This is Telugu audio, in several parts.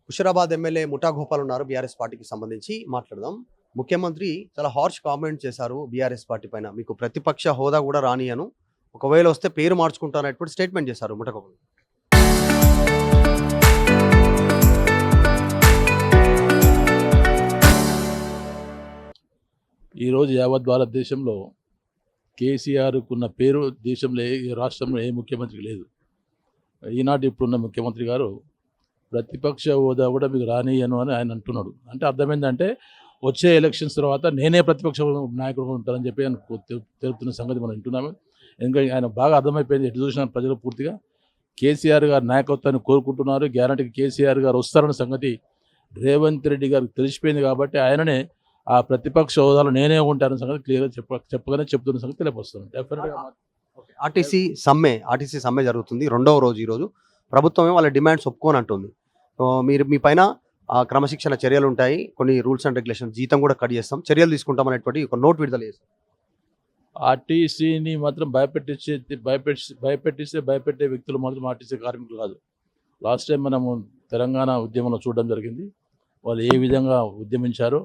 హుషరాబాద్ ఎమ్మెల్యే ముఠా గోపాల్ ఉన్నారు బీఆర్ఎస్ పార్టీకి సంబంధించి మాట్లాడదాం. ముఖ్యమంత్రి చాలా హార్ష్ కామెంట్ చేశారు బీఆర్ఎస్ పార్టీ పైన. మీకు ప్రతిపక్ష హోదా కూడా రానియను, ఒకవేళ వస్తే పేరు మార్చుకుంటానటువంటి స్టేట్మెంట్ చేశారు ముఠా గోపాల్. ఈరోజు యావత్ భారతదేశంలో కేసీఆర్కున్న పేరు దేశంలో రాష్ట్రంలో ఏ ముఖ్యమంత్రికి లేదు. ఈనాటి ఇప్పుడున్న ముఖ్యమంత్రి గారు ప్రతిపక్ష హోదా కూడా మీకు రానియను అని ఆయన అంటున్నాడు. అంటే అర్థమైందంటే వచ్చే ఎలక్షన్స్ తర్వాత నేనే ప్రతిపక్ష నాయకుడు ఉంటానని చెప్పి ఆయన తెలుపుతున్న సంగతి మనం వింటున్నాము. ఎందుకంటే ఆయన బాగా అర్థమైపోయింది, ఎటు చూసిన ప్రజలు పూర్తిగా కేసీఆర్ గారి నాయకత్వాన్ని కోరుకుంటున్నారు. గ్యారంటీకి కేసీఆర్ గారు వస్తారన్న సంగతి రేవంత్ రెడ్డి గారికి తెలిసిపోయింది. కాబట్టి ఆయననే ఆ ప్రతిపక్ష హోదాలో నేనే ఉంటానన్న సంగతి క్లియర్గా చెప్పగానే చెప్తున్న సంగతి తెలియపరుస్తుంది. డెఫినెట్గా ఆర్టీసీ సమ్మె జరుగుతుంది, రెండవ రోజు ఈరోజు. ప్రభుత్వమే వాళ్ళ డిమాండ్స్ ఒప్పుకొని అంటుంది. మీరు మీ పైన క్రమశిక్షణ చర్యలు ఉంటాయి, కొన్ని రూల్స్ అండ్ రెగ్యులేషన్, జీతం కూడా కట్ చేస్తాం, చర్యలు తీసుకుంటాం అనేటువంటి ఒక నోట్ విడుదల చేస్తాం. ఆర్టీసీని మాత్రం భయపెట్టే వ్యక్తులు మాత్రం ఆర్టీసీ కార్మికులు కాదు. లాస్ట్ టైం మనము తెలంగాణ ఉద్యమంలో చూడడం జరిగింది. వాళ్ళు ఏ విధంగా ఉద్యమించారో,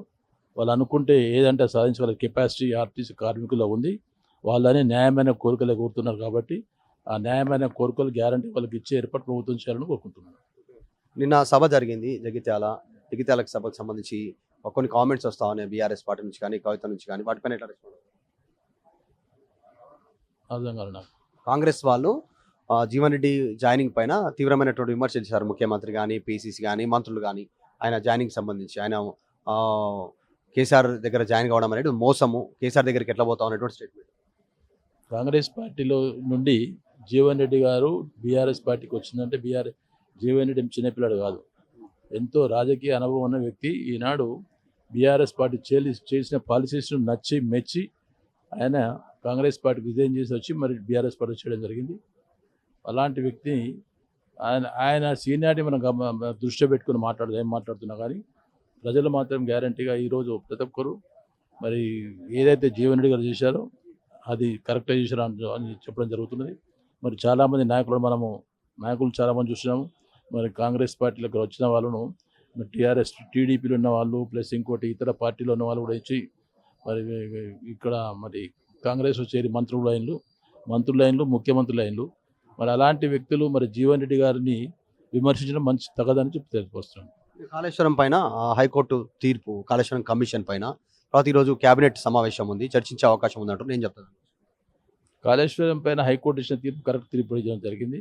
వాళ్ళు అనుకుంటే ఏదంటే సాధించగల కెపాసిటీ ఆర్టీసీ కార్మికుల్లో ఉంది. వాళ్ళని న్యాయమైన కోరికలే కోరుతున్నారు. కాబట్టి ఆ న్యాయమైన కోరికలు గ్యారంటీ వాళ్ళకి ఇచ్చే ఏర్పాటు ప్రభుత్వం చేయాలని కోరుకుంటున్నారు. నిన్న సభ జరిగింది జగిత్యాలకు సభకు సంబంధించి కొన్ని కామెంట్స్ వస్తా ఉన్నాయి బీఆర్ఎస్ పార్టీ నుంచి కానీ, కవిత నుంచి కానీ. వాటిపైన ఎట్లా రెస్పాండ్? అర్థం కాదు నాకు. కాంగ్రెస్ వాళ్ళు జీవన్ రెడ్డి జాయినింగ్ పైన తీవ్రమైనటువంటి విమర్శలు చేశారు. ముఖ్యమంత్రి కానీ, పీసీసీ కానీ, మంత్రులు కానీ. ఆయన జాయినింగ్ సంబంధించి ఆయన కేసీఆర్ దగ్గర జాయిన్ కావడం అనేది మోసము, కేసీఆర్ దగ్గరికి ఎట్లా పోతాం అనేటువంటి స్టేట్మెంట్. కాంగ్రెస్ పార్టీలో నుండి జీవన్ రెడ్డి గారు బీఆర్ఎస్ పార్టీకి వచ్చిందంటే జీవన్ రెడ్డి చిన్నపిల్లాడు కాదు, ఎంతో రాజకీయ అనుభవం ఉన్న వ్యక్తి. ఈనాడు బీఆర్ఎస్ పార్టీ చేసిన పాలసీస్ను నచ్చి మెచ్చి ఆయన కాంగ్రెస్ పార్టీకి రిజైన్ చేసి వచ్చి మరి బీఆర్ఎస్ పార్టీ చేయడం జరిగింది. అలాంటి వ్యక్తిని ఆయన సీనియారిటీ మనం దృష్టిలో పెట్టుకుని ఏం మాట్లాడుతున్నా కానీ ప్రజలు మాత్రం గ్యారంటీగా ఈరోజు ప్రతి ఒక్కరు మరి ఏదైతే జీవన్ రెడ్డి గారు చేశారో అది కరెక్ట్గా చేశారు అని చెప్పడం జరుగుతున్నది. మరి చాలామంది నాయకులు చాలామంది చూసినాము. మరి కాంగ్రెస్ పార్టీలకు వచ్చిన వాళ్ళను టీడీపీలో ఉన్న వాళ్ళు ప్లస్ ఇంకోటి ఇతర పార్టీలో ఉన్న వాళ్ళు కూడా ఇచ్చి మరి ఇక్కడ మరి కాంగ్రెస్లో చేరి మంత్రుల లైన్లు ముఖ్యమంత్రుల లైన్లు. మరి అలాంటి వ్యక్తులు మరి జీవన్ రెడ్డి గారిని విమర్శించడం మంచి తగదని చెప్పి తెలియపరుస్తున్నాను. కాళేశ్వరం పైన హైకోర్టు తీర్పు, కాళేశ్వరం కమిషన్ పైన తర్వాత ఈరోజు కేబినెట్ సమావేశం ఉంది, చర్చించే అవకాశం ఉంది అంటూ నేను చెప్తాను. కాళేశ్వరం పైన హైకోర్టు ఇచ్చిన తీర్పు కరెక్ట్ తీర్పు ఇవ్వడం జరిగింది.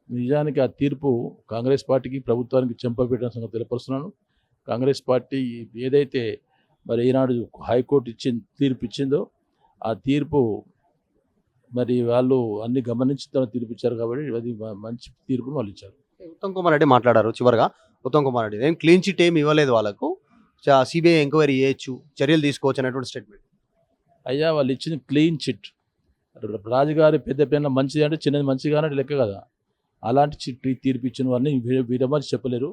నిజానికి ఆ తీర్పు కాంగ్రెస్ పార్టీకి ప్రభుత్వానికి చెంపపెట్టిన సంగతి తెలియపరుస్తున్నాను. కాంగ్రెస్ పార్టీ ఏదైతే మరి ఈనాడు హైకోర్టు తీర్పు ఇచ్చిందో ఆ తీర్పు మరి వాళ్ళు అన్ని గమనించి తీర్పు ఇచ్చారు. కాబట్టి అది మంచి తీర్పును వాళ్ళు ఇచ్చారు. ఉత్తమ్ కుమార్ రెడ్డి మాట్లాడారు. చివరిగా ఉత్తమ్ కుమార్ రెడ్డి ఏం క్లీన్ చిట్ ఏమి ఇవ్వలేదు వాళ్ళకు, సిబిఐ ఎంక్వైరీ చేయొచ్చు, చర్యలు తీసుకోవచ్చు అనేటువంటి స్టేట్మెంట్. అయ్యా వాళ్ళు ఇచ్చిన క్లీన్ చిట్ రాజుగారి పెద్ద పెన్న మంచిది అంటే చిన్నది మంచిగా అంటే లెక్క కదా. అలాంటి చిట్ తీర్పు ఇచ్చిన వారిని విరమర్చి చెప్పలేరు.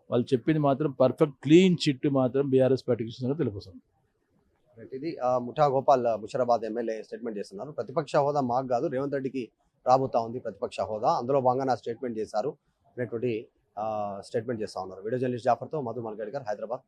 వాళ్ళు చెప్పింది మాత్రం పర్ఫెక్ట్ క్లీన్ చిట్ మాత్రం బీఆర్ఎస్ పార్టీకి ఇచ్చిన తెలుపుతుంది. ఇది ముఠా గోపాల్ ముషరాబాద్ ఎమ్మెల్యే స్టేట్మెంట్ చేస్తున్నారు. ప్రతిపక్ష హోదా మాకు కాదు, రేవంత్ రెడ్డికి రాబోతా ఉంది ప్రతిపక్ష హోదా, అందులో భాగంగా నా స్టేట్మెంట్ చేశారు అనేటువంటి స్టేట్మెంట్ చేస్తా ఉన్నారు. వీడియో జర్నలిస్ట్ జాఫర్తో మధు మల్గడ్కర్, హైదరాబాద్.